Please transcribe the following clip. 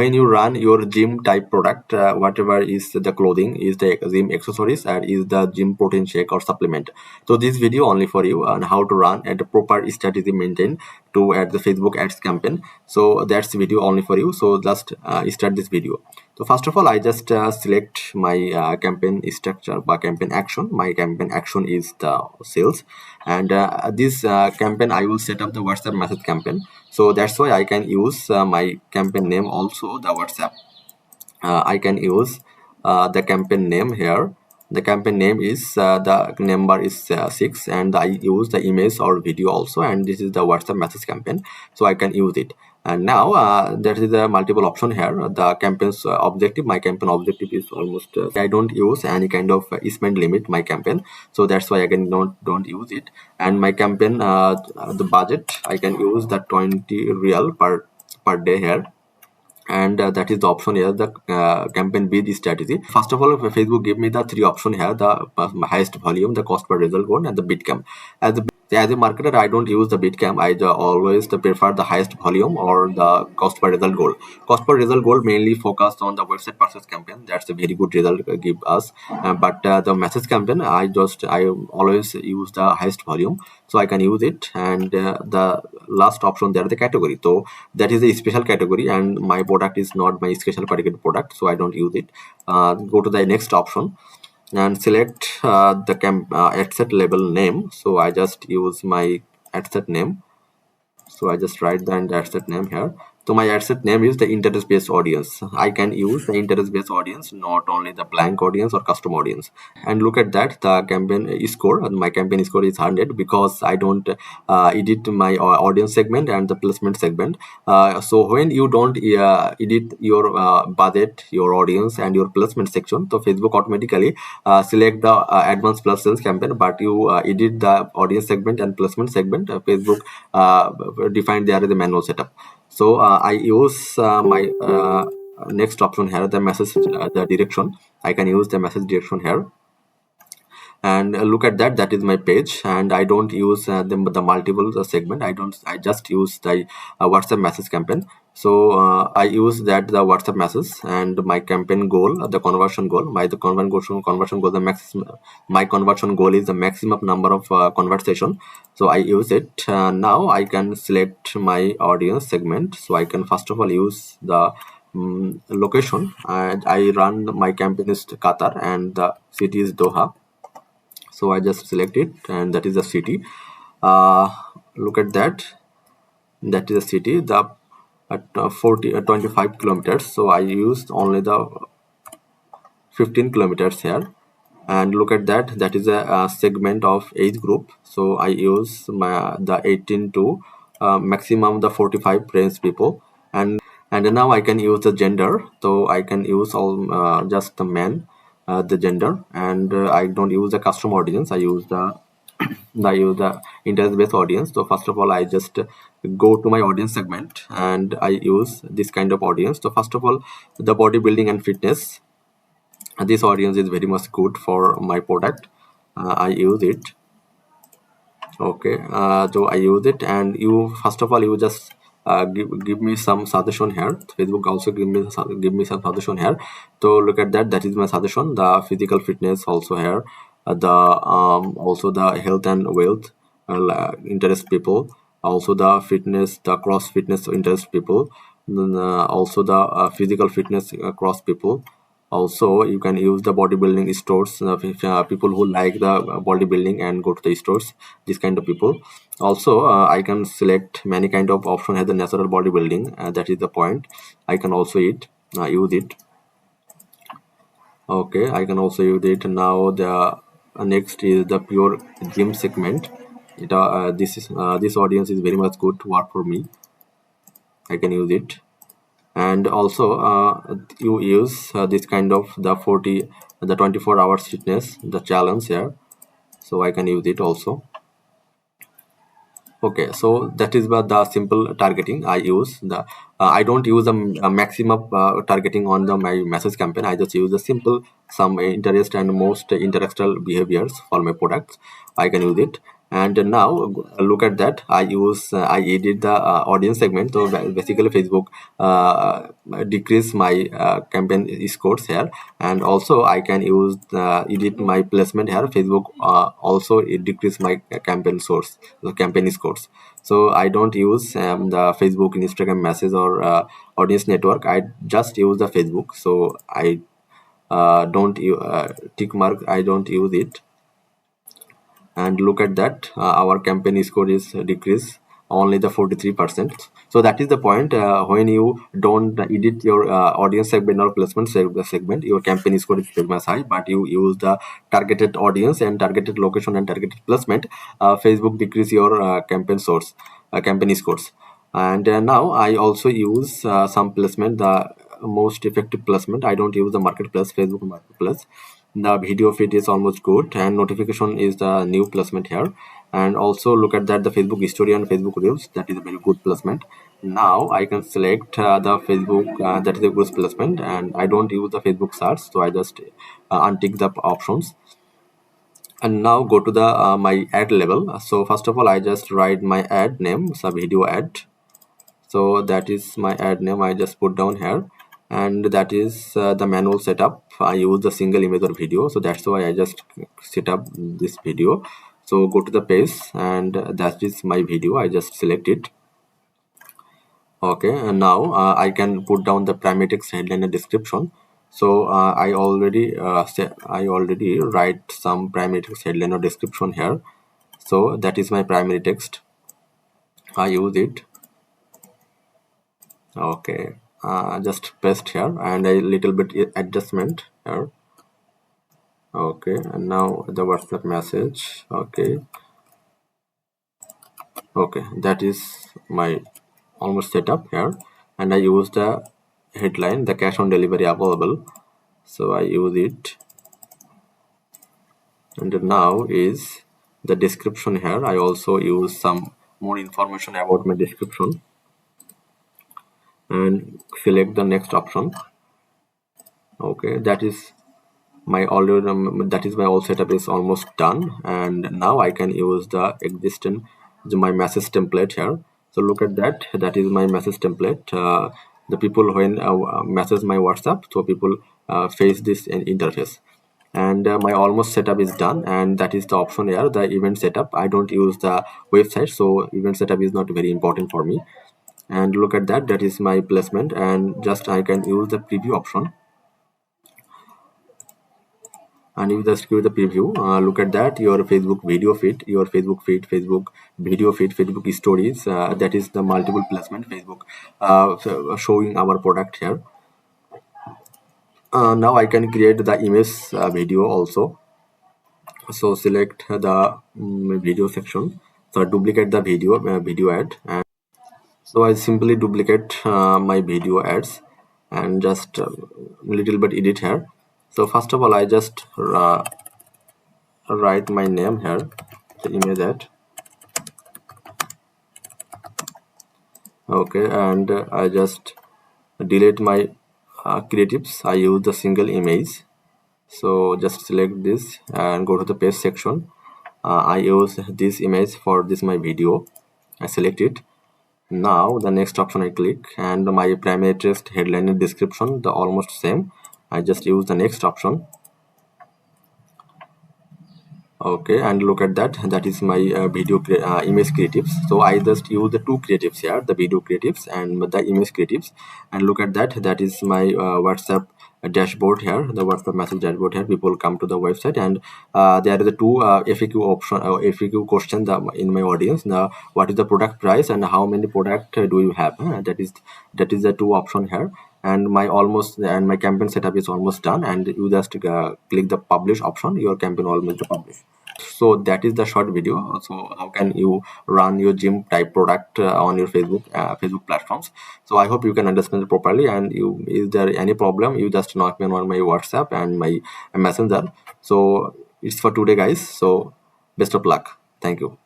when you run your gym type product, whatever is the clothing, is the gym accessories, and is the gym protein shake or supplement. So this video only for you on how to run and the proper strategy maintain to add the Facebook ads campaign. So that's video only for you. So just start this video. So first of all, I just select my campaign structure by campaign action. My campaign action is the sales, and this campaign I will set up the WhatsApp message campaign. So that's why I can use my campaign name also the WhatsApp. I can use the campaign name here. The campaign name is the number is 6, and I use the image or video also, and this is the WhatsApp message campaign, so I can use it. And now there is a multiple option here. The campaign's objective, my campaign objective is almost I don't use any kind of spend limit my campaign, so that's why I can don't use it. And my campaign the budget, I can use the 20 real per day here. And that is the option here, the campaign bid strategy. First of all, Facebook give me the three option here: the highest volume, the cost per result goal, and the bid camp. As a marketer, I don't use the bid camp. I always prefer the highest volume or the cost per result goal. Cost per result goal mainly focused on the website purchase campaign. That's a very good result give us. But the message campaign, I always use the highest volume, so I can use it. And the last option there, the category. So that is a special category, and my product is not my special category product, so I don't use it. Go to the next option and select the ad set label name. So I just use my ad set name, so I just write the ad set name here. So my ad set name is the interest based audience. I can use the interest based audience, not only the blank audience or custom audience. And look at that, the campaign score. My campaign score is 100 because I don't edit my audience segment and the placement segment. So when you don't edit your budget, your audience, and your placement section, so Facebook automatically select the advanced plus sales campaign. But you edit the audience segment and placement segment, Facebook define there as a manual setup. So I use my next option here, the message the direction. I can use the message direction here. And look at that, that is my page, and I don't use the multiple segment. I just use the WhatsApp message campaign. So I use that the WhatsApp message, and my campaign goal, the conversion goal, the conversion goal, the maximum, my conversion goal is the maximum number of conversation. So I use it. Now I can select my audience segment. So I can first of all use the location, and I run my campaign is Qatar and the city is Doha. So I just select it, and that is the city. Look at that, that is the city, the at 25 kilometers. So I used only the 15 kilometers here. And look at that, that is a segment of age group. So I use the 18 to maximum the 45 range people. And now I can use the gender. So I can use all just the men, the gender. And I don't use the custom audience. I use the interest based audience. So first of all, I just go to my audience segment, and I use this kind of audience. So first of all, the bodybuilding and fitness, this audience is very much good for my product. I use it. Okay, so I use it, and you first of all you just give me some suggestion here. Facebook also give me some suggestion here. So look at that, that is my suggestion. The physical fitness also here, the also the health and wealth interest people, also the fitness, the cross fitness interest people, then, also the physical fitness cross people. Also you can use the bodybuilding stores, people who like the bodybuilding and go to the stores, this kind of people. Also I can select many kind of option as the natural bodybuilding, that is the point. I can also use it. Okay, I can also use it. Now the next is the pure gym segment. This audience is very much good to work for me. I can use it. And also you use this kind of the 24 hours fitness, the challenge here. So I can use it also. Okay, so that is what the simple targeting I use. The I don't use the maximum targeting on the my message campaign. I just use the simple some interest and most interactual behaviors for my products. I can use it. And now look at that. I edit the audience segment. So basically Facebook decrease my campaign scores here, and also I can use edit my placement here. Facebook also it decrease my campaign source, the campaign scores. So I don't use the Facebook, Instagram message, or audience network. I just use the Facebook. So I don't tick mark, I don't use it. And look at that, our campaign score is decreased only the 43%. So that is the point. When you don't edit your audience segment or placement segment, your campaign score is very much high, but you use the targeted audience and targeted location and targeted placement, Facebook decrease your campaign scores. And now I also use some placement, the most effective placement. I don't use the marketplace, Facebook marketplace. The video feed is almost good, and notification is the new placement here. And also look at that, the Facebook story and Facebook reels, that is a very good placement. Now I can select the Facebook, that is a good placement, and I don't use the Facebook search, so I just untick the options. And now go to the my ad level. So first of all, I just write my ad name, so video ad. So that is my ad name, I just put down here. And that is the manual setup. I use the single image or video, so that's why I just set up this video. So go to the page, and that is my video, I just select it. Okay, and now I can put down the primary text, headline, and description. So I already write some primary text, headline, or description here. So that is my primary text, I use it. Okay, just paste here and a little bit adjustment here. Okay, and now the WhatsApp message. Okay, that is my almost setup here. And I use the headline, the cash on delivery available, so I use it. And now is the description here. I also use some more information about my description and select the next option. Okay, that is my all setup is almost done. And now I can use the existing my message template here. So look at that, that is my message template. The people when message my WhatsApp, so people face this interface. And my almost setup is done, and that is the option here, the event setup. I don't use the website, so event setup is not very important for me. And look at that, that is my placement. And just I can use the preview option, and you just give the preview. Look at that, your Facebook video feed, your Facebook feed, Facebook video feed, Facebook stories, that is the multiple placement Facebook showing our product here. Now I can create the image video also. So select the video section, so duplicate the video ad. And so I simply duplicate my video ads and just little bit edit here. So first of all, I just write my name here, the image ad. Okay, and I just delete my creatives. I use the single image, so just select this and go to the page section. I use this image for this my video, I select it. Now the next option I click, and my primary text, headline, and description, the almost same. I just use the next option. Okay, and look at that, that is my image creatives. So I just use the two creatives here, the video creatives and the image creatives. And look at that, that is my WhatsApp dashboard here, the WhatsApp message dashboard here. People come to the website, and there are the two FAQ option, FAQ questions in my audience. Now, what is the product price and how many product do you have? That is the two option here. And my campaign setup is almost done, and you just click the publish option, your campaign almost publish. So that is the short video. So how can you run your gym type product on your Facebook platforms? So I hope you can understand it properly. And you, is there any problem, you just knock me on my WhatsApp and my messenger. So it's for today, guys. So best of luck, thank you.